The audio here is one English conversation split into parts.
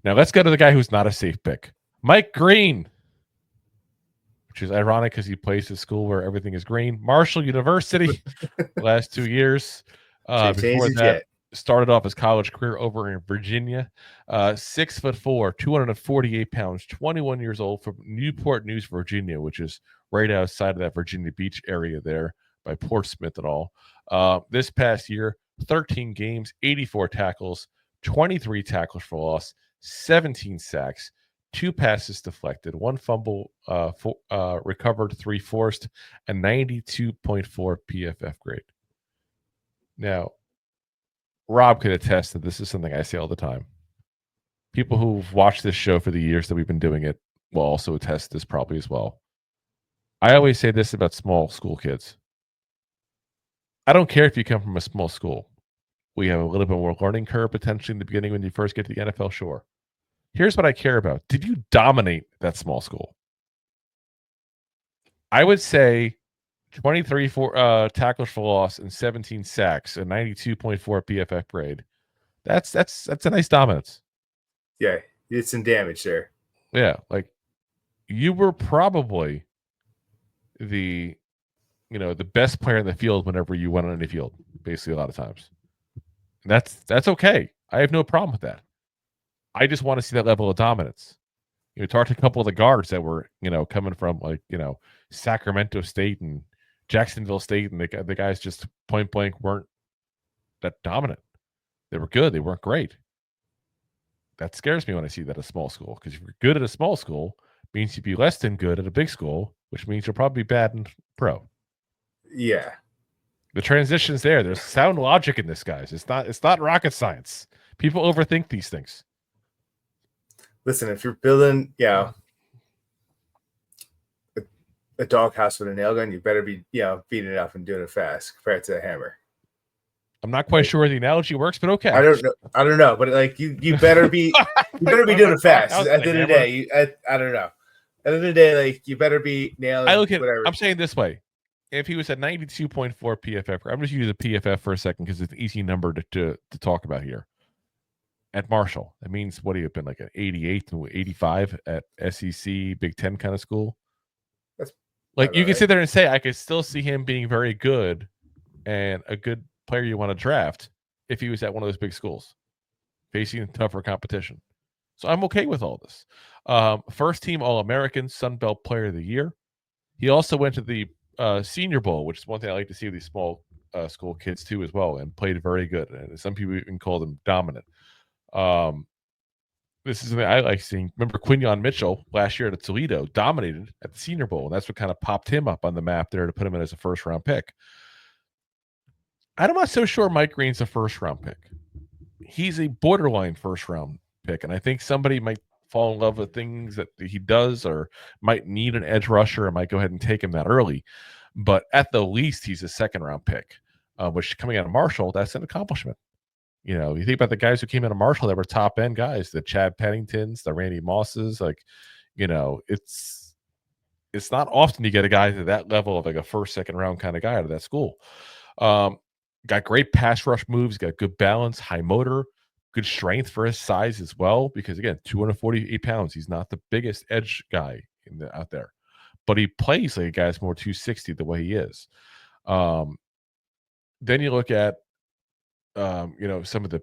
Now let's go to the guy who's not a safe pick, Mike Green, which is ironic because he plays at school where everything is green. Marshall University, the last 2 years. Before that, started off his college career over in Virginia. 6'4", 248 pounds, 21 years old, from Newport News, Virginia, which is right outside of that Virginia Beach area there by Portsmouth and all. This past year, 13 games, 84 tackles, 23 tackles for loss, 17 sacks, 2 passes deflected, 1 fumble recovered, 3 forced, a 92.4 PFF grade. Now, Rob could attest that this is something I say all the time. People who've watched this show for the years that we've been doing it will also attest this probably as well. I always say this about small school kids. I don't care if you come from a small school. We have a little bit more learning curve potentially in the beginning when you first get to the NFL, sure. Here's what I care about. Did you dominate that small school? I would say 23 tackles for loss and 17 sacks, a 92.4 PFF grade. That's a nice dominance. Yeah, it's some damage there. Yeah, like you were probably the best player in the field whenever you went on any field, basically a lot of times. And that's okay. I have no problem with that. I just want to see that level of dominance. Talk to a couple of the guards that were, coming from Sacramento State and Jacksonville State, and the guys just point blank weren't that dominant. They were good. They weren't great. That scares me when I see that at a small school, because if you're good at a small school, it means you'd be less than good at a big school, which means you'll probably be bad in pro. Yeah. The transition's there. There's sound logic in this, guys. It's not rocket science. People overthink these things. Listen, if you're building, a doghouse with a nail gun, you better be, beating it up and doing it fast compared to a hammer. I'm not quite sure the analogy works, but okay. I don't know, but you better be doing it fast. At the end of the day, I don't know. At the end of the day, you better be nailing. Whatever. I'm saying this way: if he was at 92.4 PFF, I'm just using the PFF for a second because it's an easy number to talk about here. At Marshall, that means what, he have been like an 88 to 85 at SEC Big Ten kind of school. That's you can sit there and say I could still see him being very good and a good player you want to draft if he was at one of those big schools facing tougher competition. So I'm okay with all this. First team All-American, Sun Belt Player of the Year. He also went to the Senior Bowl, which is one thing I like to see with these small school kids too as well, and played very good. And some people even call them dominant. This is something I like seeing. Remember Quinyon Mitchell last year at Toledo dominated at the Senior Bowl, and that's what kind of popped him up on the map there to put him in as a first-round pick. I'm not so sure Mike Green's a first-round pick. He's a borderline first-round pick, and I think somebody might fall in love with things that he does or might need an edge rusher and might go ahead and take him that early. But at the least, he's a second-round pick, which coming out of Marshall, that's an accomplishment. You think about the guys who came out of Marshall that were top-end guys, the Chad Penningtons, the Randy Mosses, it's not often you get a guy to that level of a first, second-round kind of guy out of that school. Got great pass rush moves, got good balance, high motor, good strength for his size as well, because, again, 248 pounds. He's not the biggest edge guy out there. But he plays like a guy's more 260 the way he is. Then you look at some of the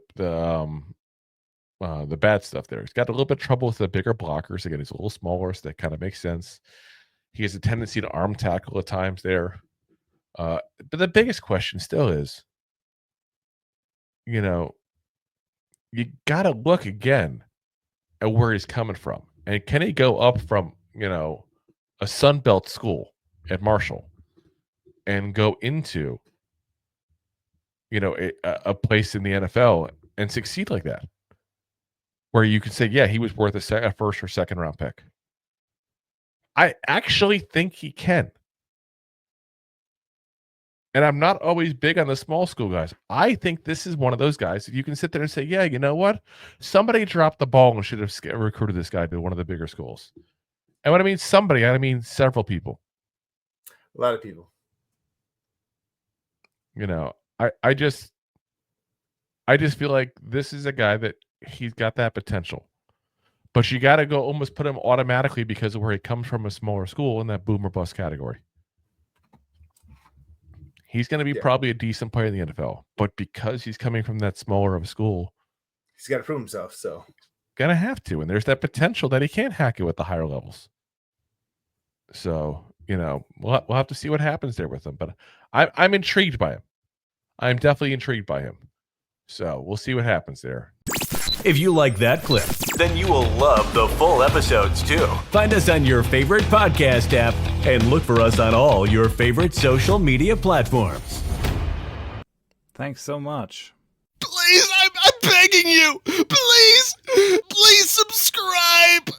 bad stuff there. He's got a little bit of trouble with the bigger blockers. Again, he's a little smaller, so that kind of makes sense. He has a tendency to arm tackle at times there. But the biggest question still is, you got to look again at where he's coming from. And can he go up from, a Sun Belt school at Marshall and go into, a place in the NFL and succeed like that, where you could say, yeah, he was worth a first or second round pick? I actually think he can. And I'm not always big on the small school guys. I think this is one of those guys that you can sit there and say, yeah, you know what? Somebody dropped the ball and should have recruited this guy to one of the bigger schools. And when I mean somebody, I mean several people. A lot of people. I just feel like this is a guy that he's got that potential. But you got to go almost put him automatically because of where he comes from, a smaller school, in that boom or bust category. He's going to be probably a decent player in the NFL, but because he's coming from that smaller of a school, he's got to prove himself. So going to have to, and there's that potential that he can't hack it with the higher levels. So, we'll have to see what happens there with him, but I'm intrigued by him. I'm definitely intrigued by him. So we'll see what happens there. If you like that clip, then you will love the full episodes too. Find us on your favorite podcast app and look for us on all your favorite social media platforms. Thanks so much. Please, I'm begging you. Please subscribe.